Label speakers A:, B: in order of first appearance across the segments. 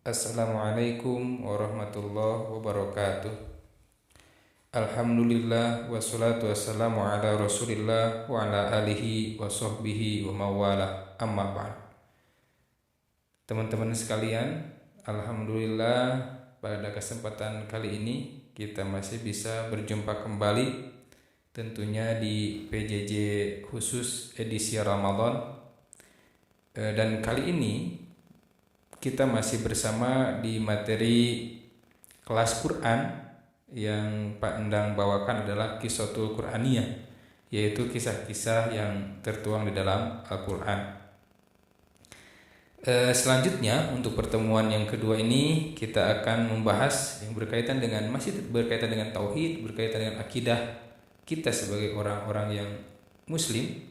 A: Assalamualaikum warahmatullahi wabarakatuh. Alhamdulillah wassalatu wassalamu ala Rasulillah wa ala alihi wa sahbihi wa mawala amma ba'd. Teman-teman sekalian, alhamdulillah pada kesempatan kali ini kita masih bisa berjumpa kembali tentunya di PJJ khusus edisi Ramadan. Dan kali ini kita masih bersama di materi kelas Quran yang Pak Endang bawakan adalah Qissatul Quraniyah, yaitu kisah-kisah yang tertuang di dalam Al-Quran. Selanjutnya untuk pertemuan yang kedua ini kita akan membahas yang berkaitan dengan tauhid, berkaitan dengan akidah kita sebagai orang-orang yang muslim.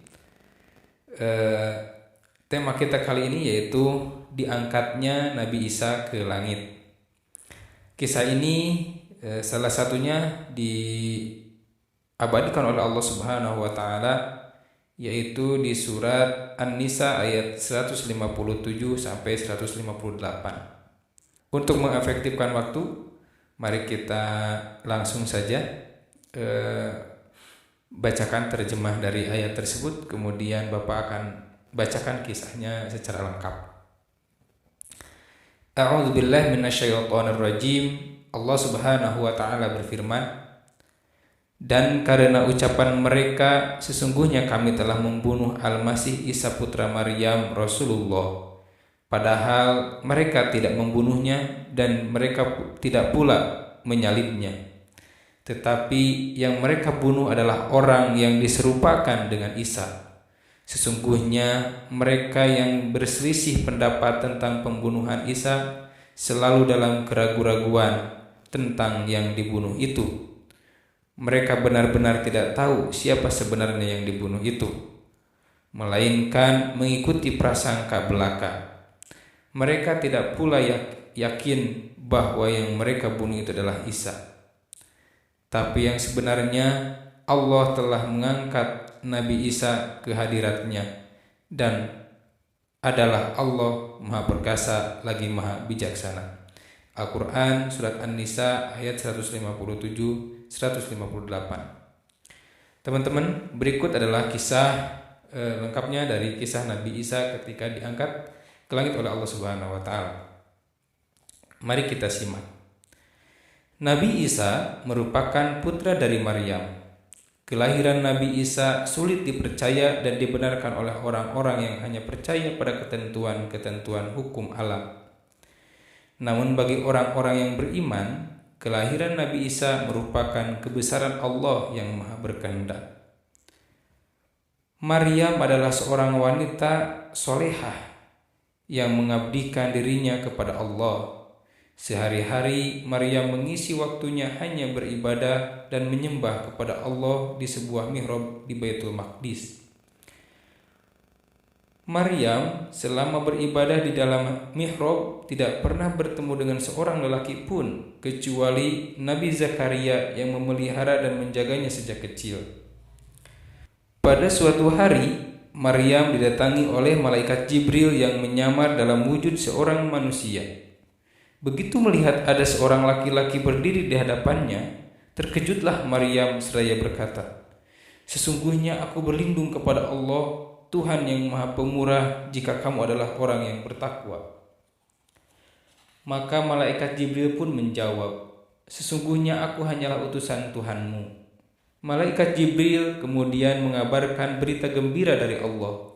A: Tema kita kali ini yaitu diangkatnya Nabi Isa ke langit. Kisah ini salah satunya diabadikan oleh Allah Subhanahu wa taala yaitu di surat An-Nisa ayat 157 sampai 158. Untuk mengefektifkan waktu, mari kita langsung saja bacakan terjemah dari ayat tersebut, kemudian Bapak akan bacakan kisahnya secara lengkap. A'udzubillahi minasyaitonirrajim. Allah Subhanahu wa taala berfirman, dan karena ucapan mereka sesungguhnya kami telah membunuh Al-Masih Isa putra Maryam Rasulullah, padahal mereka tidak membunuhnya dan mereka tidak pula menyalibnya, tetapi yang mereka bunuh adalah orang yang diserupakan dengan Isa. Sesungguhnya mereka yang berselisih pendapat tentang pembunuhan Isa selalu dalam keraguan-raguan tentang yang dibunuh itu. Mereka benar-benar tidak tahu siapa sebenarnya yang dibunuh itu, melainkan mengikuti prasangka belaka. Mereka tidak pula yakin bahwa yang mereka bunuh itu adalah Isa. Tapi yang sebenarnya Allah telah mengangkat Nabi Isa ke hadiratnya dan adalah Allah Maha Perkasa lagi Maha Bijaksana. Al-Quran Surat An-Nisa ayat 157-158. Teman-teman, berikut adalah kisah lengkapnya dari kisah Nabi Isa ketika diangkat ke langit oleh Allah Subhanahu wa taala. Mari kita simak. Nabi Isa merupakan putra dari Maryam. Kelahiran Nabi Isa sulit dipercaya dan dibenarkan oleh orang-orang yang hanya percaya pada ketentuan-ketentuan hukum alam. Namun bagi orang-orang yang beriman, kelahiran Nabi Isa merupakan kebesaran Allah yang Maha Berkehendak. Maryam adalah seorang wanita solehah yang mengabdikan dirinya kepada Allah. Sehari-hari Maryam mengisi waktunya hanya beribadah dan menyembah kepada Allah di sebuah mihrab di Baitul Maqdis. Maryam selama beribadah di dalam mihrab tidak pernah bertemu dengan seorang lelaki pun kecuali Nabi Zakaria yang memelihara dan menjaganya sejak kecil. Pada suatu hari, Maryam didatangi oleh malaikat Jibril yang menyamar dalam wujud seorang manusia. Begitu melihat ada seorang laki-laki berdiri di hadapannya, terkejutlah Maryam seraya berkata, "Sesungguhnya aku berlindung kepada Allah, Tuhan yang Maha Pemurah, jika kamu adalah orang yang bertakwa." Maka malaikat Jibril pun menjawab, "Sesungguhnya aku hanyalah utusan Tuhanmu." Malaikat Jibril kemudian mengabarkan berita gembira dari Allah,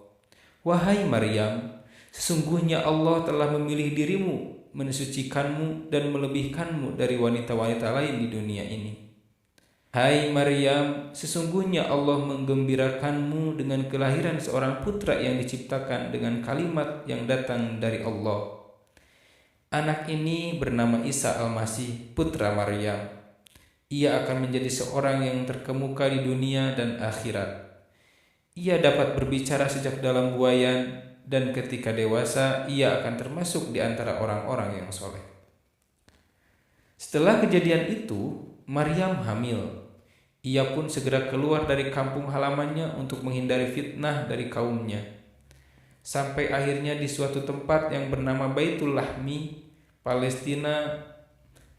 A: "Wahai Maryam, sesungguhnya Allah telah memilih dirimu, mensucikanmu dan melebihkanmu dari wanita-wanita lain di dunia ini. Hai Maryam, sesungguhnya Allah menggembirakanmu dengan kelahiran seorang putra yang diciptakan dengan kalimat yang datang dari Allah. Anak ini bernama Isa Al-Masih, putra Maryam. Ia akan menjadi seorang yang terkemuka di dunia dan akhirat. Ia dapat berbicara sejak dalam buayan, dan ketika dewasa ia akan termasuk di antara orang-orang yang soleh." Setelah kejadian itu, Maryam hamil. Ia pun segera keluar dari kampung halamannya untuk menghindari fitnah dari kaumnya. Sampai akhirnya di suatu tempat yang bernama Baitul Lahmi, Palestina,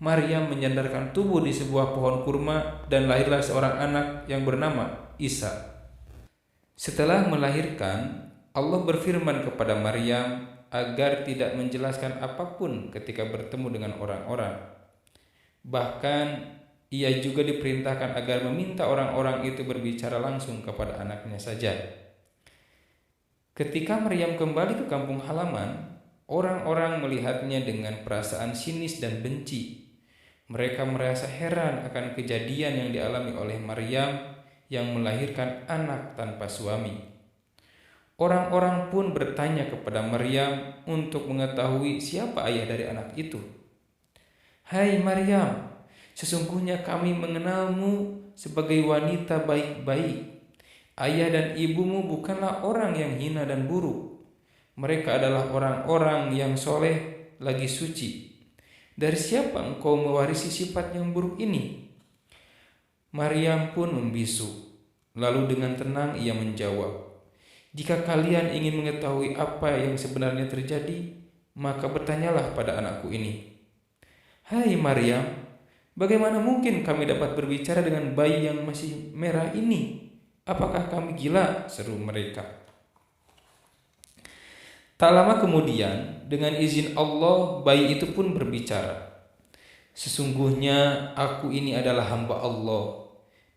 A: Maryam menyandarkan tubuh di sebuah pohon kurma dan lahirlah seorang anak yang bernama Isa. Setelah melahirkan, Allah berfirman kepada Maryam agar tidak menjelaskan apapun ketika bertemu dengan orang-orang. Bahkan ia juga diperintahkan agar meminta orang-orang itu berbicara langsung kepada anaknya saja. Ketika Maryam kembali ke kampung halaman, orang-orang melihatnya dengan perasaan sinis dan benci. Mereka merasa heran akan kejadian yang dialami oleh Maryam yang melahirkan anak tanpa suami. Orang-orang pun bertanya kepada Maryam untuk mengetahui siapa ayah dari anak itu. "Hai Maryam, sesungguhnya kami mengenalmu sebagai wanita baik-baik. Ayah dan ibumu bukanlah orang yang hina dan buruk. Mereka adalah orang-orang yang soleh lagi suci. Dari siapa engkau mewarisi sifat yang buruk ini?" Maryam pun membisu. Lalu dengan tenang ia menjawab, "Jika kalian ingin mengetahui apa yang sebenarnya terjadi, maka bertanyalah pada anakku ini." "Hai Maryam, bagaimana mungkin kami dapat berbicara dengan bayi yang masih merah ini? Apakah kami gila?" seru mereka. Tak lama kemudian, dengan izin Allah, bayi itu pun berbicara. "Sesungguhnya aku ini adalah hamba Allah.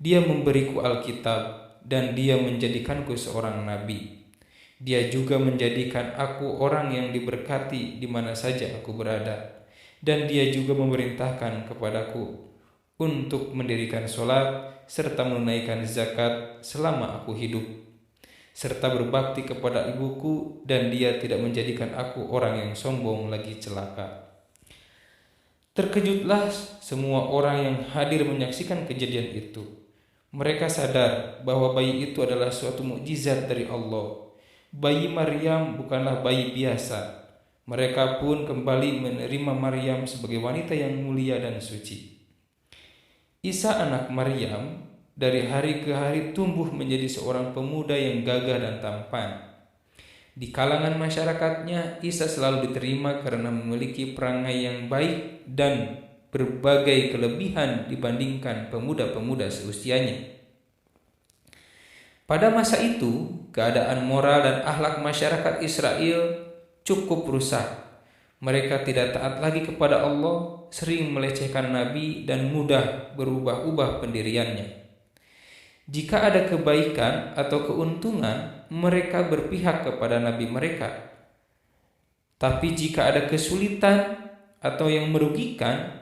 A: Dia memberiku Alkitab dan Dia menjadikanku seorang nabi. Dia juga menjadikan aku orang yang diberkati di mana saja aku berada. Dan Dia juga memerintahkan kepadaku untuk mendirikan sholat serta menunaikan zakat selama aku hidup, serta berbakti kepada ibuku, dan Dia tidak menjadikan aku orang yang sombong lagi celaka." Terkejutlah semua orang yang hadir menyaksikan kejadian itu. Mereka sadar bahwa bayi itu adalah suatu mukjizat dari Allah. Bayi Maryam bukanlah bayi biasa. Mereka pun kembali menerima Maryam sebagai wanita yang mulia dan suci. Isa anak Maryam dari hari ke hari tumbuh menjadi seorang pemuda yang gagah dan tampan. Di kalangan masyarakatnya, Isa selalu diterima karena memiliki perangai yang baik dan berbagai kelebihan dibandingkan pemuda-pemuda seusianya. Pada masa itu, keadaan moral dan akhlak masyarakat Israel cukup rusak. Mereka tidak taat lagi kepada Allah, sering melecehkan Nabi, dan mudah berubah-ubah pendiriannya. Jika ada kebaikan atau keuntungan, mereka berpihak kepada Nabi mereka. Tapi jika ada kesulitan atau yang merugikan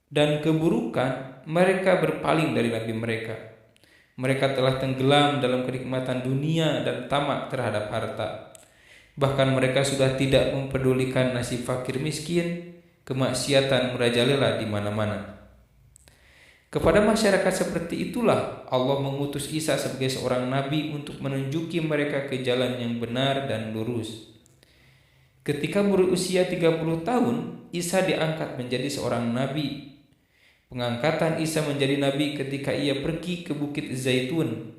A: dan keburukan, mereka berpaling dari Nabi mereka. Mereka telah tenggelam dalam kenikmatan dunia dan tamak terhadap harta. Bahkan mereka sudah tidak mempedulikan nasib fakir miskin, kemaksiatan merajalela di mana-mana. Kepada masyarakat seperti itulah Allah mengutus Isa sebagai seorang nabi untuk menunjuki mereka ke jalan yang benar dan lurus. Ketika berusia 30 tahun, Isa diangkat menjadi seorang nabi. Pengangkatan Isa menjadi nabi ketika ia pergi ke Bukit Zaitun.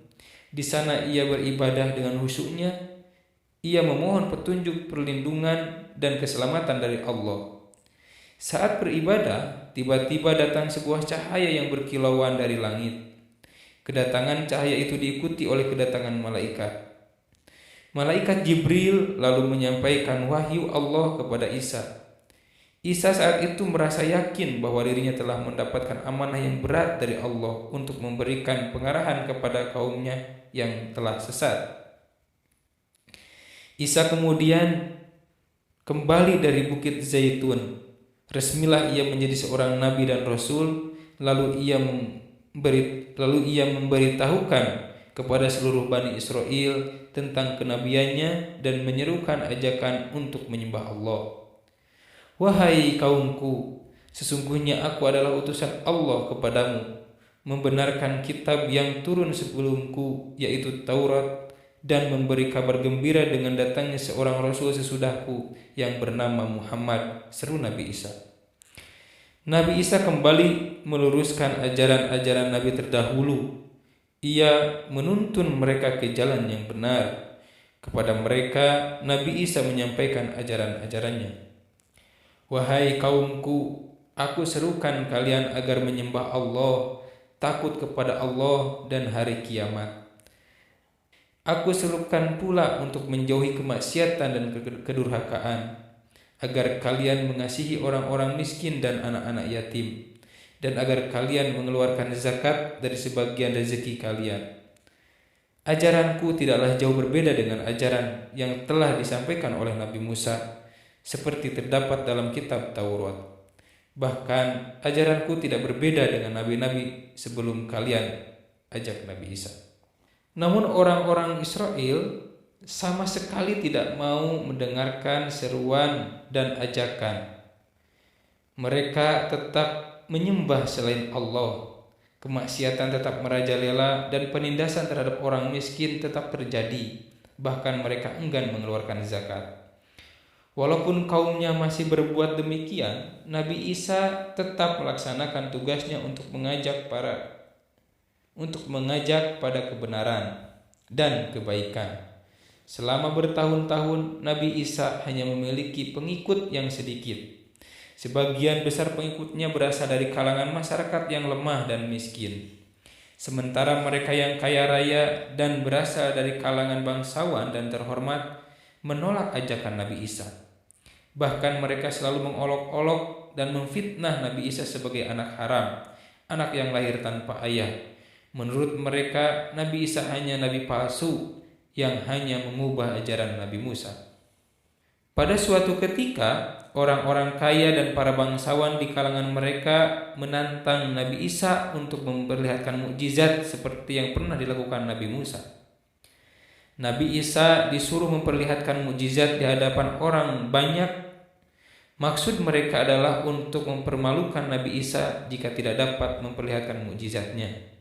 A: Di sana ia beribadah dengan khusyuknya. Ia memohon petunjuk, perlindungan, dan keselamatan dari Allah. Saat beribadah, tiba-tiba datang sebuah cahaya yang berkilauan dari langit. Kedatangan cahaya itu diikuti oleh kedatangan malaikat. Malaikat Jibril lalu menyampaikan wahyu Allah kepada Isa. Isa saat itu merasa yakin bahwa dirinya telah mendapatkan amanah yang berat dari Allah untuk memberikan pengarahan kepada kaumnya yang telah sesat. Isa kemudian kembali dari Bukit Zaitun. Resmilah ia menjadi seorang nabi dan rasul, lalu ia memberitahukan kepada seluruh Bani Israel tentang kenabiannya dan menyerukan ajakan untuk menyembah Allah. "Wahai kaumku, sesungguhnya aku adalah utusan Allah kepadamu, membenarkan kitab yang turun sebelumku, yaitu Taurat, dan memberi kabar gembira dengan datangnya seorang rasul sesudahku yang bernama Muhammad," seru Nabi Isa. Nabi Isa kembali meluruskan ajaran-ajaran Nabi terdahulu. Ia menuntun mereka ke jalan yang benar. Kepada mereka, Nabi Isa menyampaikan ajaran-ajarannya. Wahai kaumku, aku serukan kalian agar menyembah Allah, takut kepada Allah dan hari kiamat. Aku serukan pula untuk menjauhi kemaksiatan dan kedurhakaan, agar kalian mengasihi orang-orang miskin dan anak-anak yatim, dan agar kalian mengeluarkan zakat dari sebagian rezeki kalian. Ajaranku tidaklah jauh berbeda dengan ajaran yang telah disampaikan oleh Nabi Musa, seperti terdapat dalam kitab Taurat. Bahkan ajaranku tidak berbeda dengan nabi-nabi sebelum kalian, ajak Nabi Isa. Namun orang-orang Israel sama sekali tidak mau mendengarkan seruan dan ajakan. Mereka tetap menyembah selain Allah. Kemaksiatan tetap merajalela dan penindasan terhadap orang miskin tetap terjadi. Bahkan mereka enggan mengeluarkan zakat. Walaupun kaumnya masih berbuat demikian, Nabi Isa tetap melaksanakan tugasnya untuk mengajak pada kebenaran dan kebaikan. Selama bertahun-tahun, Nabi Isa hanya memiliki pengikut yang sedikit. Sebagian besar pengikutnya berasal dari kalangan masyarakat yang lemah dan miskin. Sementara mereka yang kaya raya dan berasal dari kalangan bangsawan dan terhormat menolak ajakan Nabi Isa. Bahkan mereka selalu mengolok-olok dan memfitnah Nabi Isa sebagai anak haram, anak yang lahir tanpa ayah. Menurut mereka, Nabi Isa hanya nabi palsu yang hanya mengubah ajaran Nabi Musa. Pada suatu ketika, orang-orang kaya dan para bangsawan di kalangan mereka menantang Nabi Isa untuk memperlihatkan mukjizat seperti yang pernah dilakukan Nabi Musa. Nabi Isa disuruh memperlihatkan mukjizat di hadapan orang banyak. Maksud mereka adalah untuk mempermalukan Nabi Isa jika tidak dapat memperlihatkan mukjizatnya.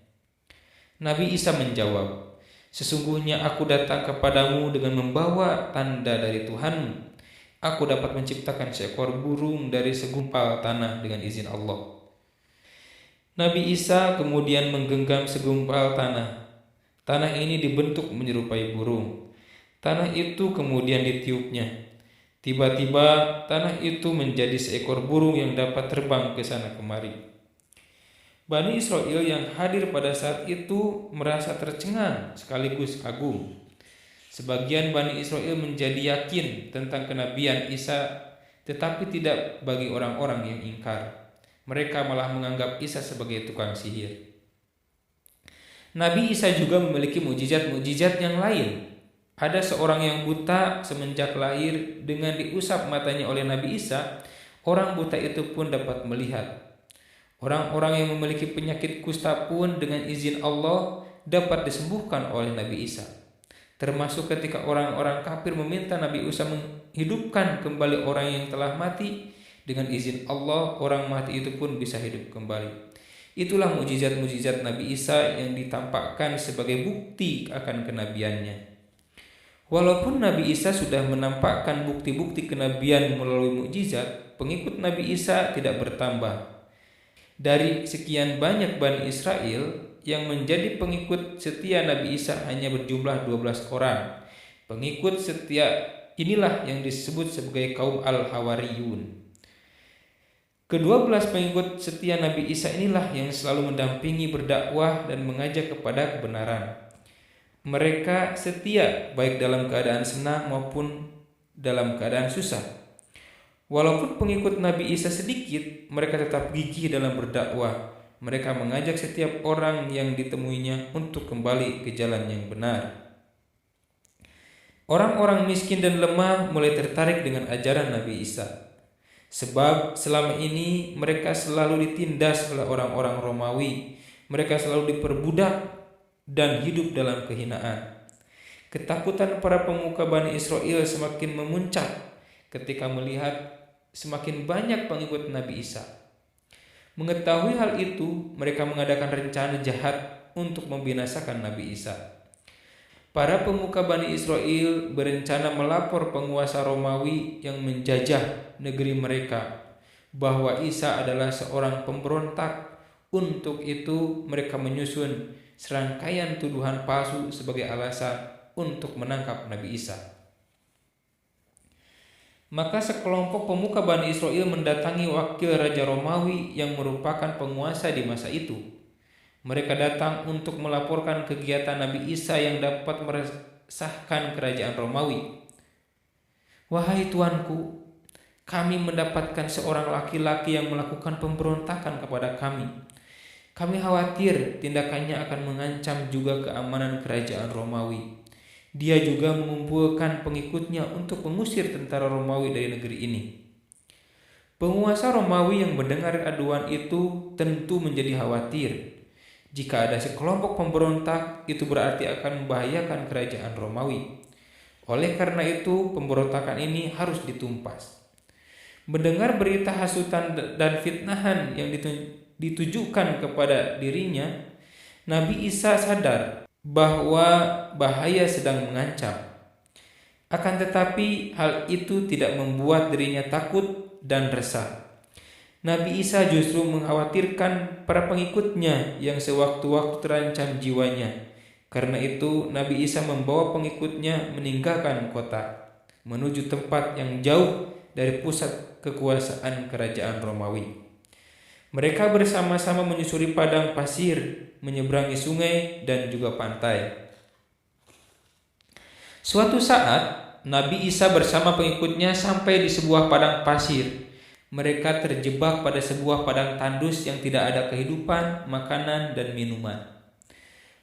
A: Nabi Isa menjawab, "Sesungguhnya aku datang kepadamu dengan membawa tanda dari Tuhanmu. Aku dapat menciptakan seekor burung dari segumpal tanah dengan izin Allah." Nabi Isa kemudian menggenggam segumpal tanah. Tanah ini dibentuk menyerupai burung. Tanah itu kemudian ditiupnya. Tiba-tiba tanah itu menjadi seekor burung yang dapat terbang ke sana kemari. Bani Israel yang hadir pada saat itu merasa tercengang sekaligus kagum. Sebagian Bani Israel menjadi yakin tentang kenabian Isa, tetapi tidak bagi orang-orang yang ingkar. Mereka malah menganggap Isa sebagai tukang sihir. Nabi Isa juga memiliki mukjizat-mukjizat yang lain. Ada seorang yang buta semenjak lahir, dengan diusap matanya oleh Nabi Isa, orang buta itu pun dapat melihat. Orang-orang yang memiliki penyakit kusta pun dengan izin Allah dapat disembuhkan oleh Nabi Isa. Termasuk ketika orang-orang kafir meminta Nabi Isa menghidupkan kembali orang yang telah mati, dengan izin Allah orang mati itu pun bisa hidup kembali. Itulah mukjizat-mukjizat Nabi Isa yang ditampakkan sebagai bukti akan kenabiannya. Walaupun Nabi Isa sudah menampakkan bukti-bukti kenabian melalui mukjizat, pengikut Nabi Isa tidak bertambah. Dari sekian banyak Bani Israel, yang menjadi pengikut setia Nabi Isa hanya berjumlah 12 orang. Pengikut setia inilah yang disebut sebagai kaum Al-Hawariyun. Ke-12 pengikut setia Nabi Isa inilah yang selalu mendampingi berdakwah dan mengajak kepada kebenaran. Mereka setia baik dalam keadaan senang maupun dalam keadaan susah. Walaupun pengikut Nabi Isa sedikit, mereka tetap gigih dalam berdakwah. Mereka mengajak setiap orang yang ditemuinya untuk kembali ke jalan yang benar. Orang-orang miskin dan lemah mulai tertarik dengan ajaran Nabi Isa. Sebab selama ini mereka selalu ditindas oleh orang-orang Romawi. Mereka selalu diperbudak dan hidup dalam kehinaan. Ketakutan para pemuka Bani Israel semakin memuncak ketika melihat semakin banyak pengikut Nabi Isa. Mengetahui hal itu, mereka mengadakan rencana jahat untuk membinasakan Nabi Isa. Para pemuka Bani Israel berencana melapor penguasa Romawi yang menjajah negeri mereka bahwa Isa adalah seorang pemberontak. Untuk itu mereka menyusun serangkaian tuduhan palsu sebagai alasan untuk menangkap Nabi Isa. Maka sekelompok pemuka Bani Israel mendatangi wakil Raja Romawi yang merupakan penguasa di masa itu. Mereka datang untuk melaporkan kegiatan Nabi Isa yang dapat meresahkan kerajaan Romawi. "Wahai tuanku, kami mendapatkan seorang laki-laki yang melakukan pemberontakan kepada kami. Kami khawatir tindakannya akan mengancam juga keamanan kerajaan Romawi. Dia juga mengumpulkan pengikutnya untuk mengusir tentara Romawi dari negeri ini." Penguasa Romawi yang mendengar aduan itu tentu menjadi khawatir. Jika ada sekelompok pemberontak, itu berarti akan membahayakan kerajaan Romawi. Oleh karena itu, pemberontakan ini harus ditumpas. Mendengar berita hasutan dan fitnahan yang ditujukan kepada dirinya, Nabi Isa sadar bahwa bahaya sedang mengancam. Akan tetapi hal itu tidak membuat dirinya takut dan resah. Nabi Isa justru mengkhawatirkan para pengikutnya yang sewaktu-waktu terancam jiwanya. Karena itu Nabi Isa membawa pengikutnya meninggalkan kota, menuju tempat yang jauh dari pusat kekuasaan kerajaan Romawi. Mereka bersama-sama menyusuri padang pasir, menyeberangi sungai dan juga pantai. Suatu saat, Nabi Isa bersama pengikutnya sampai di sebuah padang pasir. Mereka terjebak pada sebuah padang tandus yang tidak ada kehidupan, makanan, dan minuman.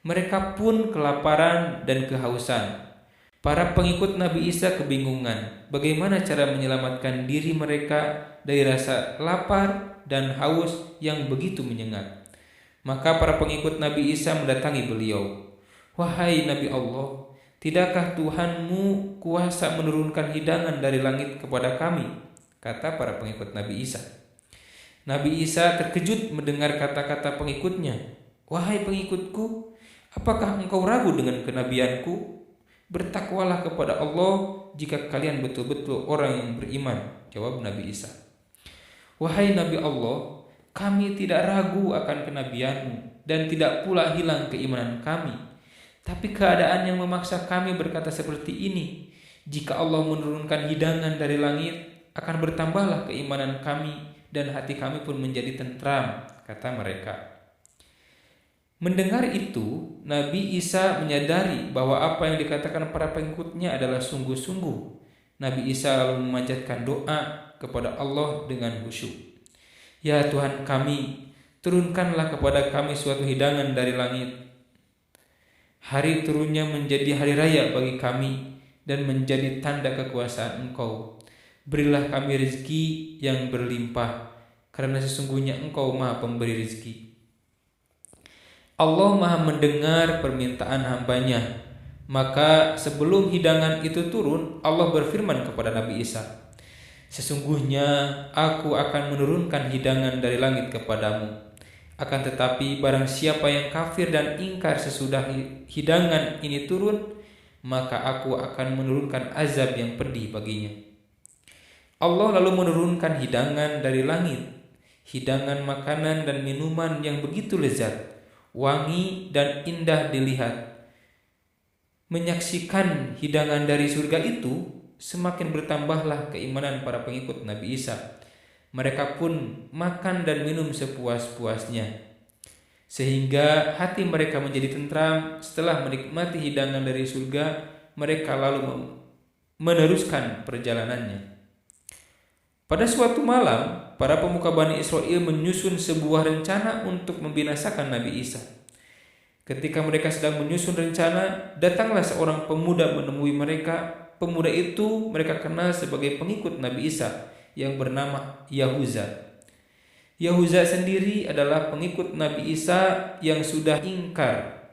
A: Mereka pun kelaparan dan kehausan. Para pengikut Nabi Isa kebingungan bagaimana cara menyelamatkan diri mereka dari rasa lapar dan haus yang begitu menyengat. Maka para pengikut Nabi Isa mendatangi beliau. "Wahai Nabi Allah, tidakkah Tuhanmu kuasa menurunkan hidangan dari langit kepada kami?" kata para pengikut Nabi Isa. Nabi Isa terkejut mendengar kata-kata pengikutnya. "Wahai pengikutku, apakah engkau ragu dengan kenabianku? Bertakwalah kepada Allah jika kalian betul-betul orang yang beriman," jawab Nabi Isa. "Wahai Nabi Allah, kami tidak ragu akan kenabianmu dan tidak pula hilang keimanan kami. Tapi keadaan yang memaksa kami berkata seperti ini. Jika Allah menurunkan hidangan dari langit, akan bertambahlah keimanan kami dan hati kami pun menjadi tentram," kata mereka. Mendengar itu, Nabi Isa menyadari bahwa apa yang dikatakan para pengikutnya adalah sungguh-sungguh. Nabi Isa lalu memanjatkan doa kepada Allah dengan khusyuk. "Ya Tuhan kami, turunkanlah kepada kami suatu hidangan dari langit. Hari turunnya menjadi hari raya bagi kami dan menjadi tanda kekuasaan Engkau. Berilah kami rezeki yang berlimpah, karena sesungguhnya Engkau Maha Pemberi rezeki." Allah Maha mendengar permintaan hambanya. Maka sebelum hidangan itu turun, Allah berfirman kepada Nabi Isa, "Sesungguhnya aku akan menurunkan hidangan dari langit kepadamu. Akan tetapi barang siapa yang kafir dan ingkar sesudah hidangan ini turun, maka aku akan menurunkan azab yang pedih baginya." Allah lalu menurunkan hidangan dari langit, hidangan makanan dan minuman yang begitu lezat, wangi dan indah dilihat. Menyaksikan hidangan dari surga itu, semakin bertambahlah keimanan para pengikut Nabi Isa. Mereka pun makan dan minum sepuas-puasnya, sehingga hati mereka menjadi tentram. Setelah menikmati hidangan dari surga, mereka lalu meneruskan perjalanannya. Pada suatu malam, para pemuka Bani Israel menyusun sebuah rencana untuk membinasakan Nabi Isa. Ketika mereka sedang menyusun rencana, datanglah seorang pemuda menemui mereka. Pemuda itu mereka kenal sebagai pengikut Nabi Isa yang bernama Yahuza. Yahuza sendiri adalah pengikut Nabi Isa yang sudah ingkar.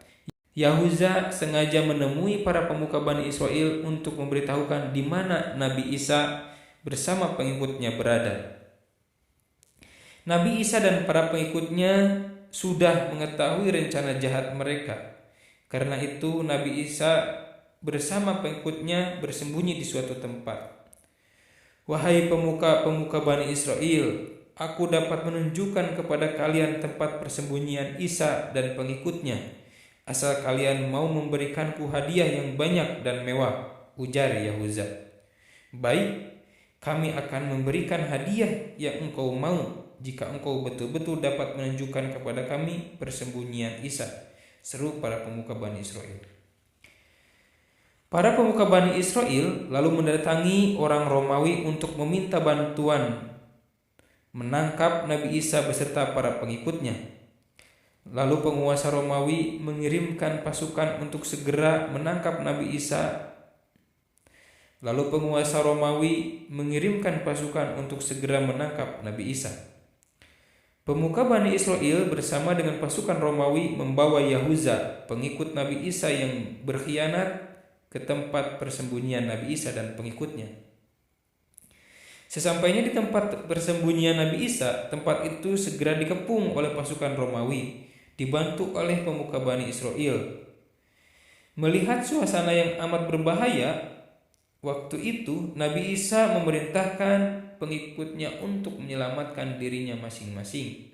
A: Yahuza sengaja menemui para pemuka Bani Israel untuk memberitahukan di mana Nabi Isa bersama pengikutnya berada. Nabi Isa dan para pengikutnya sudah mengetahui rencana jahat mereka. Karena itu Nabi Isa bersama pengikutnya bersembunyi di suatu tempat. "Wahai pemuka-pemuka Bani Israel, aku dapat menunjukkan kepada kalian tempat persembunyian Isa dan pengikutnya, asal kalian mau memberikanku hadiah yang banyak dan mewah," ujar Yahuza. "Baik, Kami akan memberikan hadiah yang engkau mau jika engkau betul-betul dapat menunjukkan kepada kami persembunyian Isa, seru para pemuka Bani Israel. Para pemuka Bani Israel lalu mendatangi orang Romawi untuk meminta bantuan menangkap Nabi Isa beserta para pengikutnya. Lalu penguasa Romawi mengirimkan pasukan untuk segera menangkap Nabi Isa. Pemuka Bani Israel bersama dengan pasukan Romawi membawa Yahuza, pengikut Nabi Isa yang berkhianat, ke tempat persembunyian Nabi Isa dan pengikutnya. Sesampainya di tempat persembunyian Nabi Isa, tempat itu segera dikepung oleh pasukan Romawi, dibantu oleh pemuka Bani Israel. Melihat suasana yang amat berbahaya, waktu itu Nabi Isa memerintahkan pengikutnya untuk menyelamatkan dirinya masing-masing.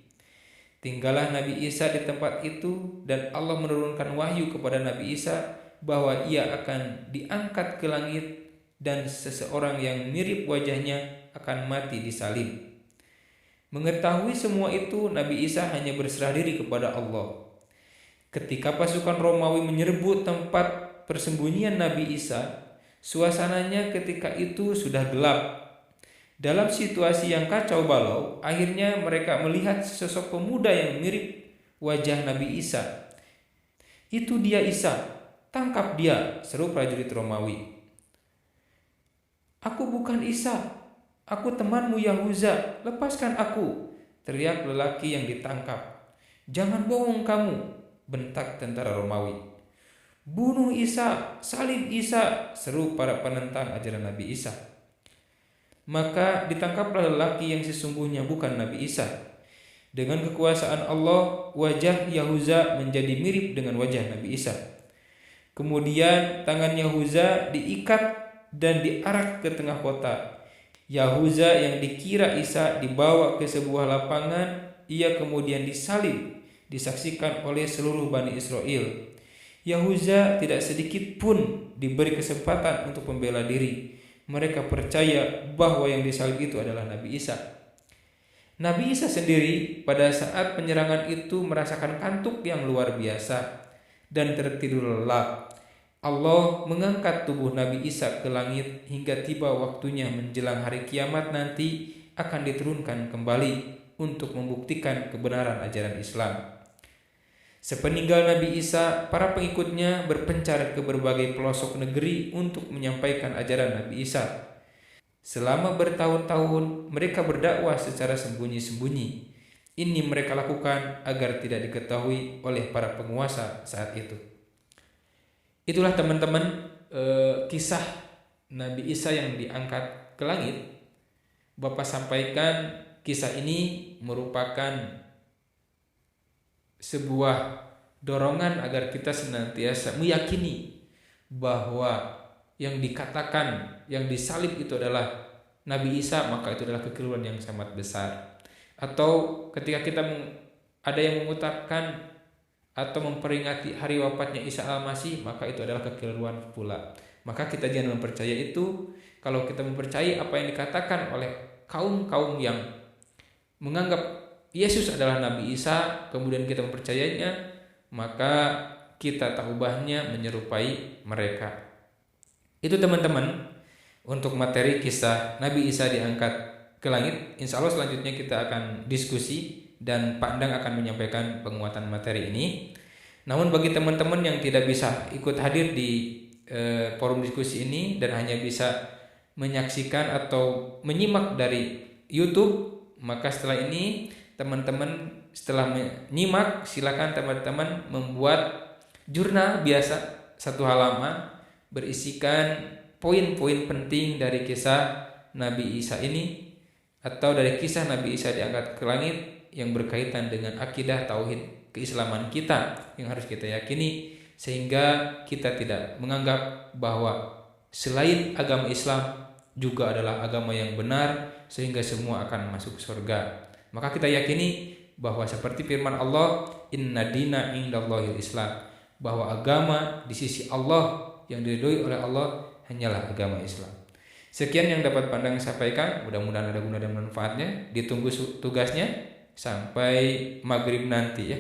A: Tinggallah Nabi Isa di tempat itu dan Allah menurunkan wahyu kepada Nabi Isa bahwa ia akan diangkat ke langit dan seseorang yang mirip wajahnya akan mati disalib. Mengetahui semua itu, Nabi Isa hanya berserah diri kepada Allah. Ketika pasukan Romawi menyerbu tempat persembunyian Nabi Isa, suasananya ketika itu sudah gelap. Dalam situasi yang kacau balau, akhirnya mereka melihat sesosok pemuda yang mirip wajah Nabi Isa. "Itu dia Isa, tangkap dia," seru prajurit Romawi. "Aku bukan Isa, aku temanmu Yahuza, lepaskan aku," teriak lelaki yang ditangkap. "Jangan bohong kamu," bentak tentara Romawi. "Bunuh Isa, salib Isa," seru para penentang ajaran Nabi Isa. Maka ditangkaplah lelaki yang sesungguhnya bukan Nabi Isa. Dengan kekuasaan Allah, wajah Yahuza menjadi mirip dengan wajah Nabi Isa. Kemudian tangan Yahuza diikat dan diarak ke tengah kota. Yahuza yang dikira Isa dibawa ke sebuah lapangan. Ia kemudian disalib, disaksikan oleh seluruh Bani Israel. Yahuza tidak sedikit pun diberi kesempatan untuk membela diri. Mereka percaya bahwa yang disalib itu adalah Nabi Isa. Nabi Isa sendiri pada saat penyerangan itu merasakan kantuk yang luar biasa dan tertidur lelap. Allah mengangkat tubuh Nabi Isa ke langit hingga tiba waktunya menjelang hari kiamat nanti akan diturunkan kembali untuk membuktikan kebenaran ajaran Islam. Sepeninggal Nabi Isa, para pengikutnya berpencar ke berbagai pelosok negeri untuk menyampaikan ajaran Nabi Isa. Selama bertahun-tahun mereka berdakwah secara sembunyi-sembunyi. Ini mereka lakukan agar tidak diketahui oleh para penguasa saat itu. Itulah teman-teman kisah Nabi Isa yang diangkat ke langit. Bapak sampaikan kisah ini merupakan sebuah dorongan agar kita senantiasa meyakini bahwa yang dikatakan, yang disalib itu adalah Nabi Isa, maka itu adalah kekeliruan yang sangat besar. Atau ketika kita ada yang mengucapkan atau memperingati hari wafatnya Isa Al-Masih, maka itu adalah kekeliruan pula. Maka kita jangan mempercayai itu. Kalau kita mempercayai apa yang dikatakan oleh kaum-kaum yang menganggap Yesus adalah Nabi Isa, kemudian kita mempercayainya, maka kita tak ubahnya menyerupai mereka. Itu teman-teman untuk materi kisah Nabi Isa diangkat ke langit. Insya Allah selanjutnya kita akan diskusi dan Pak Endang akan menyampaikan penguatan materi ini. Namun bagi teman-teman yang tidak bisa ikut hadir di forum diskusi ini dan hanya bisa menyaksikan atau menyimak dari YouTube, maka setelah ini teman-teman setelah menyimak silakan teman-teman membuat jurnal biasa 1 halaman berisikan poin-poin penting dari kisah Nabi Isa ini atau dari kisah Nabi Isa diangkat ke langit yang berkaitan dengan akidah tauhid keislaman kita yang harus kita yakini, sehingga kita tidak menganggap bahwa selain agama Islam juga adalah agama yang benar sehingga semua akan masuk surga. Maka kita yakini bahwa seperti firman Allah, inna dina indallahil Islam, bahwa agama di sisi Allah yang diridhoi oleh Allah hanyalah agama Islam. Sekian yang dapat Pandang sampaikan, mudah-mudahan ada guna dan manfaatnya. Ditunggu tugasnya sampai maghrib nanti ya.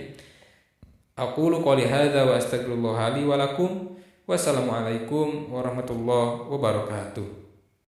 A: Aqulu qouli hadza wa astaghfirullah li wa lakum. Wassalamualaikum warahmatullahi wabarakatuh.